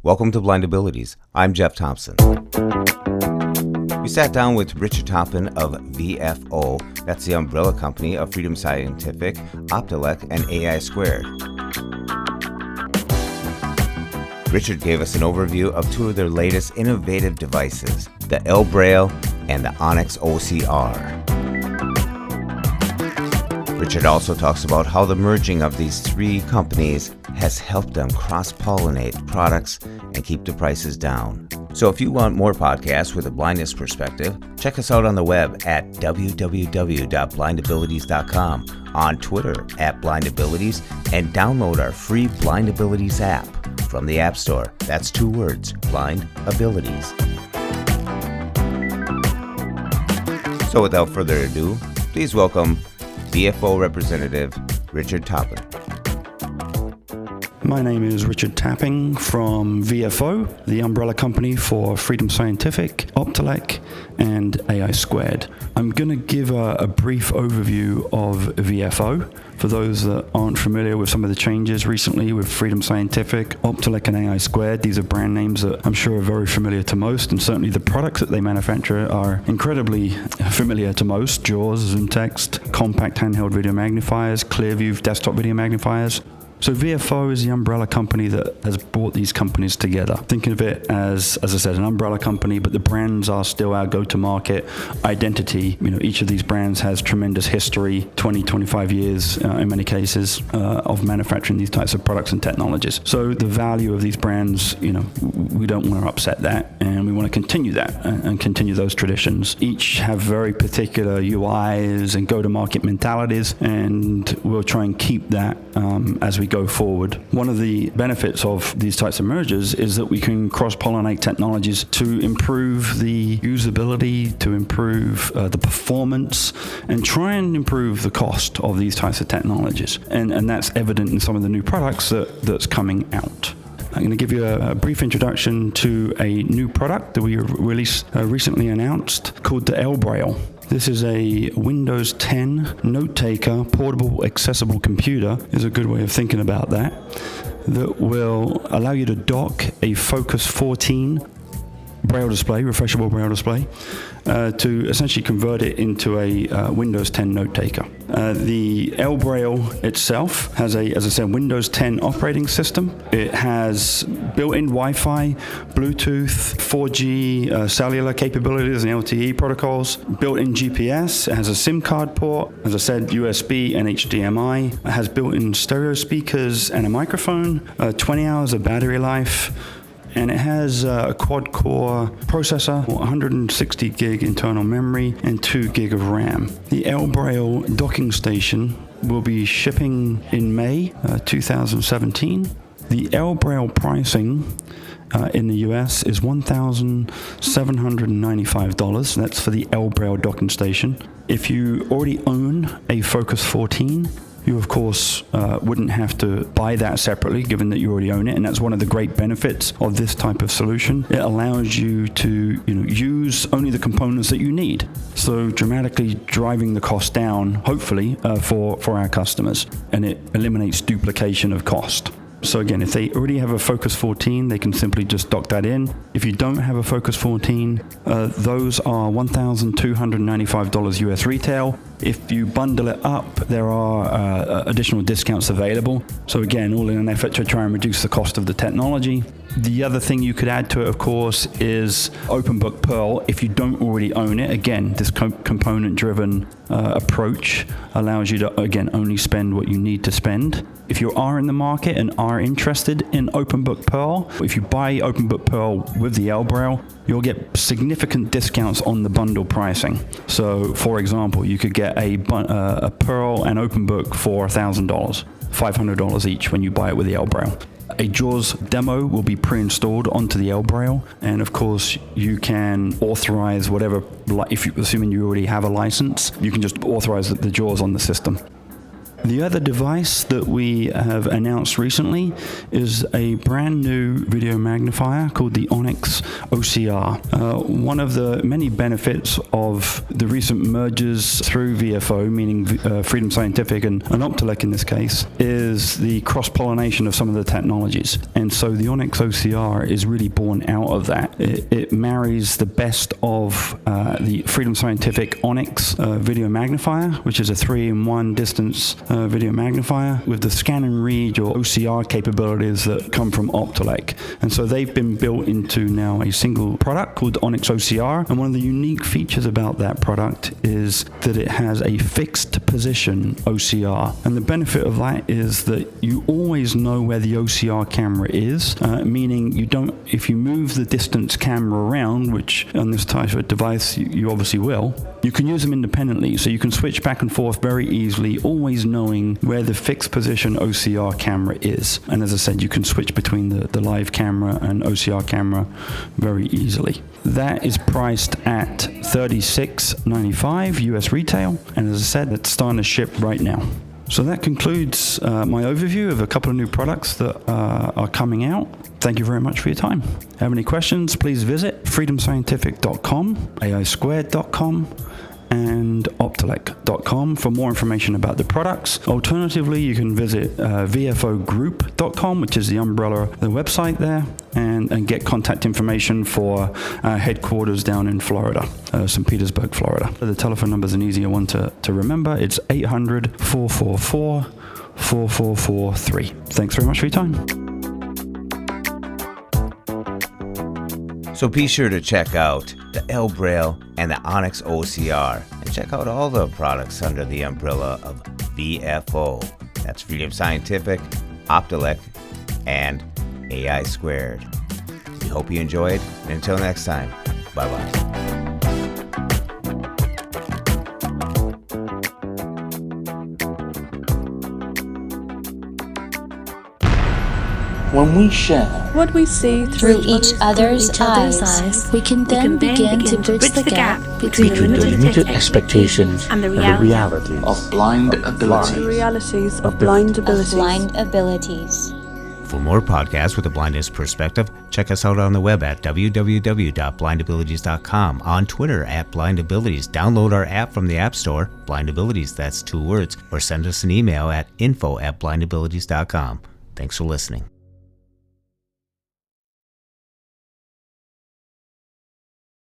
Welcome to Blind Abilities. I'm Jeff Thompson. We sat down with Richard Toppin of VFO, that's the umbrella company of Freedom Scientific, Optelec, and AI Squared. Richard gave us an overview of two of their latest innovative devices, the ElBraille and the Onyx Ocr. Richard also talks about how the merging of these three companies has helped them cross-pollinate products and keep the prices down. So if you want more podcasts with a blindness perspective, check us out on the web at www.blindabilities.com, on Twitter at blindabilities, and download our free Blind Abilities app from the App Store. That's 2 words, Blind Abilities. So without further ado, please welcome VFO representative Richard Toppin. My name is Richard Tapping from VFO, the umbrella company for Freedom Scientific, Optelec, and AI Squared. I'm going to give a brief overview of VFO for those that aren't familiar with some of the changes recently with Freedom Scientific, Optelec, and AI Squared. These are brand names that I'm sure are very familiar to most, and certainly the products that they manufacture are incredibly familiar to most. JAWS, Zoom Text, compact handheld video magnifiers, Clearview desktop video magnifiers. So VFO is the umbrella company that has brought these companies together. Think of it as I said, an umbrella company, but the brands are still our go-to-market identity. You know, each of these brands has tremendous history, 20, 25 years in many cases, of manufacturing these types of products and technologies. So the value of these brands, you know, we don't want to upset that, and we want to continue that and continue those traditions. Each have very particular UIs and go-to-market mentalities, and we'll try and keep that as we go forward. One of the benefits of these types of mergers is that we can cross-pollinate technologies to improve the usability, to improve the performance, and try and improve the cost of these types of technologies. And that's evident in some of the new products that's coming out. I'm going to give you a brief introduction to a new product that we released recently announced called the ElBraille. This is a Windows 10 notetaker, portable, accessible computer, is a good way of thinking about that will allow you to dock a Focus 14 Braille display, refreshable Braille display, to essentially convert it into a Windows 10 note-taker. The ElBraille itself has as I said, Windows 10 operating system. It has built-in Wi-Fi, Bluetooth, 4G cellular capabilities and LTE protocols, built-in GPS. It has a SIM card port, as I said, USB and HDMI. It has built-in stereo speakers and a microphone, 20 hours of battery life, and it has a quad-core processor, 160 gig internal memory, and 2 gig of RAM. The ElBraille docking station will be shipping in May 2017. The ElBraille pricing in the US is $1,795. That's for the ElBraille docking station. If you already own a Focus 14, you, of course, wouldn't have to buy that separately, given that you already own it, and that's one of the great benefits of this type of solution. It allows you to, use only the components that you need, so dramatically driving the cost down, hopefully, for our customers, and it eliminates duplication of cost. So again, if they already have a Focus 14, they can simply just dock that in. If you don't have a Focus 14, those are $1,295 US retail. If you bundle it up, there are additional discounts available. So again, all in an effort to try and reduce the cost of the technology. The other thing you could add to it, of course, is OpenBook Pearl. If you don't already own it, again, this component-driven approach allows you to, again, only spend what you need to spend. If you are in the market and are interested in OpenBook Pearl, if you buy OpenBook Pearl with the ElBraille, you'll get significant discounts on the bundle pricing. So, for example, you could get a Pearl and OpenBook for $1,000, $500 each when you buy it with the ElBraille. A JAWS demo will be pre-installed onto the ElBraille, and of course you can authorize whatever, assuming you already have a license, you can just authorize the JAWS on the system. The other device that we have announced recently is a brand new video magnifier called the Onyx Ocr. One of the many benefits of the recent mergers through VFO, meaning Freedom Scientific and Optelec in this case, is the cross-pollination of some of the technologies. And so the Onyx Ocr is really born out of that. It marries the best of the Freedom Scientific Onyx video magnifier, which is a 3-in-1 distance video magnifier, with the scan and read or OCR capabilities that come from Optelec. And so they've been built into now a single product called Onyx Ocr. And one of the unique features about that product is that it has a fixed position OCR. And the benefit of that is that you always know where the OCR camera is, meaning you don't, if you move the distance camera around, which on this type of device you obviously will, you can use them independently. So you can switch back and forth very easily, always knowing where the fixed position OCR camera is. And as I said, you can switch between the live camera and OCR camera very easily. That is priced at $36.95 US retail. And as I said, it's starting to ship right now. So that concludes my overview of a couple of new products that are coming out. Thank you very much for your time. Have any questions, please visit freedomscientific.com, AI2 and optelec.com for more information about the products. Alternatively, you can visit vfogroup.com, which is the umbrella, the website there, and get contact information for our headquarters down in Florida, St. Petersburg, Florida. The telephone number is an easier one to remember. It's 800-444-4443. Thanks very much for your time. So be sure to check out the ElBraille and the Onyx Ocr, and check out all the products under the umbrella of VFO. That's Freedom Scientific, Optelec, and AI2. We hope you enjoyed, and until next time, bye-bye. When we share what we see through each other's eyes, we can then begin to bridge the gap between the limited expectations and the realities of blind abilities. The realities of blind abilities. For more podcasts with a blindness perspective, check us out on the web at www.blindabilities.com, on Twitter at blindabilities. Download our app from the App Store, blindabilities, that's 2 words, or send us an email at info@blindabilities.com. Thanks for listening.